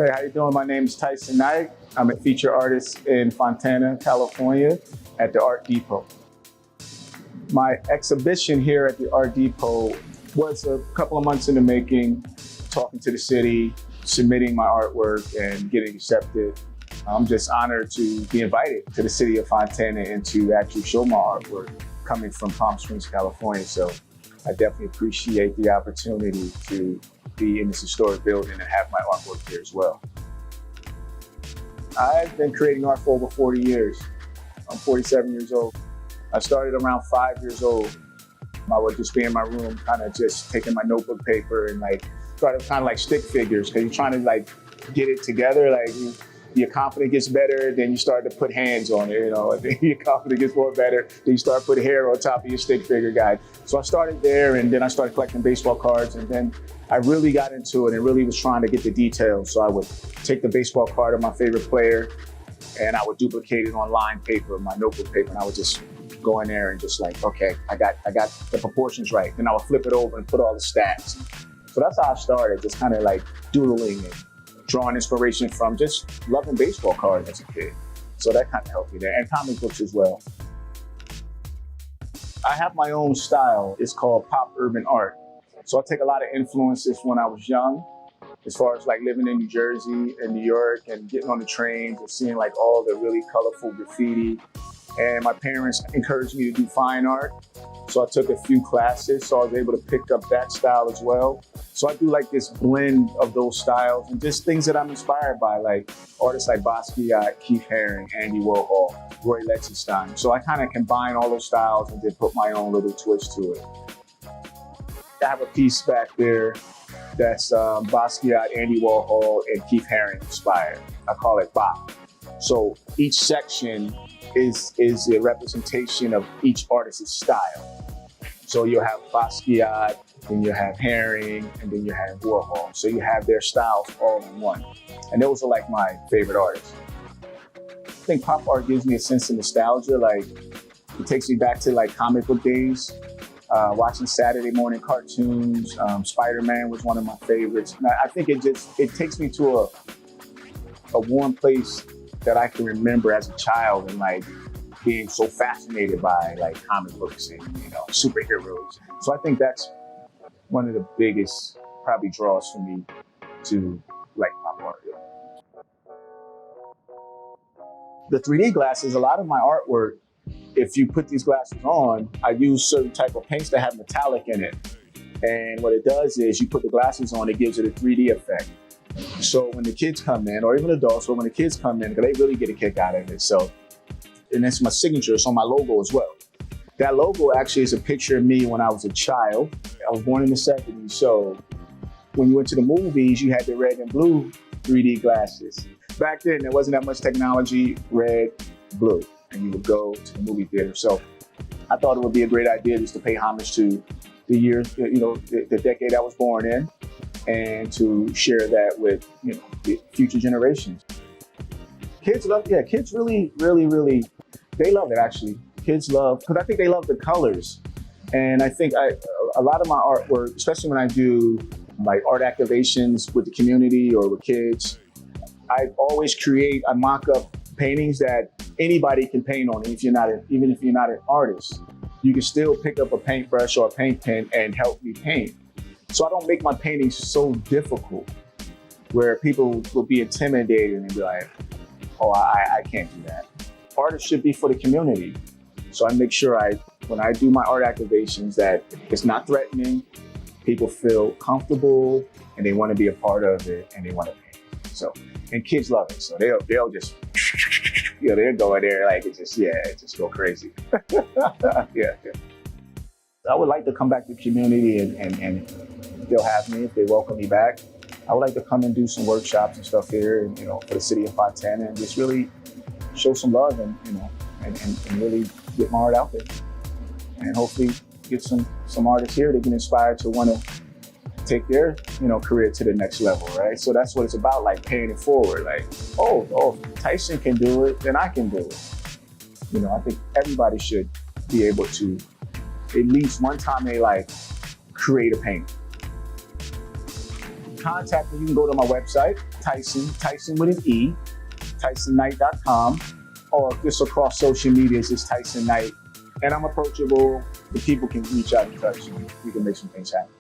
Hey, how you doing? My name is Tysen Knight. I'm a feature artist in Fontana, California at the Art Depot. My exhibition here at the Art Depot was a couple of months in the making, talking to the city, submitting my artwork and getting accepted. I'm just honored to be invited to the city of Fontana and to actually show my artwork coming from Palm Springs, California. So I definitely appreciate the opportunity to be in this historic building and have my artwork here as well. I've been creating art for over 40 years. I'm 47 years old. I started around 5 years old. I would just be in my room, kind of just taking my notebook paper and try to kind of stick figures, because you're trying to get it together. Your confidence gets better, then you start to put hands on it, and then your confidence gets more better, then you start putting hair on top of your stick figure guy. So I started there, and then I started collecting baseball cards, and then I really got into it and really was trying to get the details. So I would take the baseball card of my favorite player, and I would duplicate it on lined paper, my notebook paper, and I would just go in there and just okay, I got the proportions right. Then I would flip it over and put all the stats. So that's how I started, just kind of doodling and drawing inspiration from just loving baseball cards as a kid. So that kind of helped me there, and comic books as well. I have my own style. It's called pop urban art. So I take a lot of influences when I was young, as far as living in New Jersey and New York and getting on the trains and seeing all the really colorful graffiti. And my parents encouraged me to do fine art. So I took a few classes, so I was able to pick up that style as well. So I do this blend of those styles and just things that I'm inspired by, artists like Basquiat, Keith Haring, Andy Warhol, Roy Lichtenstein. So I kind of combine all those styles and then put my own little twist to it. I have a piece back there that's Basquiat, Andy Warhol, and Keith Haring inspired. I call it Bop. So each section is a representation of each artist's style. So you'll have Basquiat, then you have Haring, and then you have Warhol. So you have their styles all in one. And those are my favorite artists. I think pop art gives me a sense of nostalgia. It takes me back to comic book days, watching Saturday morning cartoons. Spider-Man was one of my favorites. And I think it takes me to a warm place that I can remember as a child and being so fascinated by comic books and superheroes. So I think that's one of the biggest probably draws for me to pop art. The 3D glasses, a lot of my artwork, if you put these glasses on, I use certain type of paints that have metallic in it. And what it does is you put the glasses on, it gives it a 3D effect. So when the kids come in, or even adults, but when the kids come in, they really get a kick out of it. So, and that's my signature, it's on my logo as well. That logo actually is a picture of me when I was a child. I was born in the 70s, so when you went to the movies, you had the red and blue 3D glasses. Back then, there wasn't that much technology, red, blue, and you would go to the movie theater. So I thought it would be a great idea just to pay homage to the years, the decade I was born in, and to share that with the future generations. Kids really, they love it actually. Kids love, because I think they love the colors. And I think a lot of my artwork, especially when I do art activations with the community or with kids, I always I mock up paintings that anybody can paint on, even if you're not an artist. You can still pick up a paintbrush or a paint pen and help me paint. So I don't make my paintings so difficult where people will be intimidated and be like, oh, I can't do that. Artists should be for the community. So I make sure when I do my art activations that it's not threatening, people feel comfortable and they want to be a part of it and they want to paint. So, and kids love it. So they'll just, they'll go in there it just go crazy. Yeah. I would like to come back to the community and they'll have me if they welcome me back. I would like to come and do some workshops and stuff here, for the city of Fontana and just really show some love and really get my art out there. And hopefully get some artists here that get inspired to want to take their, career to the next level, right? So that's what it's about, paying it forward. Oh, Tysen can do it, then I can do it. I think everybody should be able to, at least one time they create a painting. contact me, you can go to my website, Tysen with an E, TysenKnight.com, or just across social medias is Tysen Knight. And I'm approachable. The people can reach out and touch, and we can make some things happen.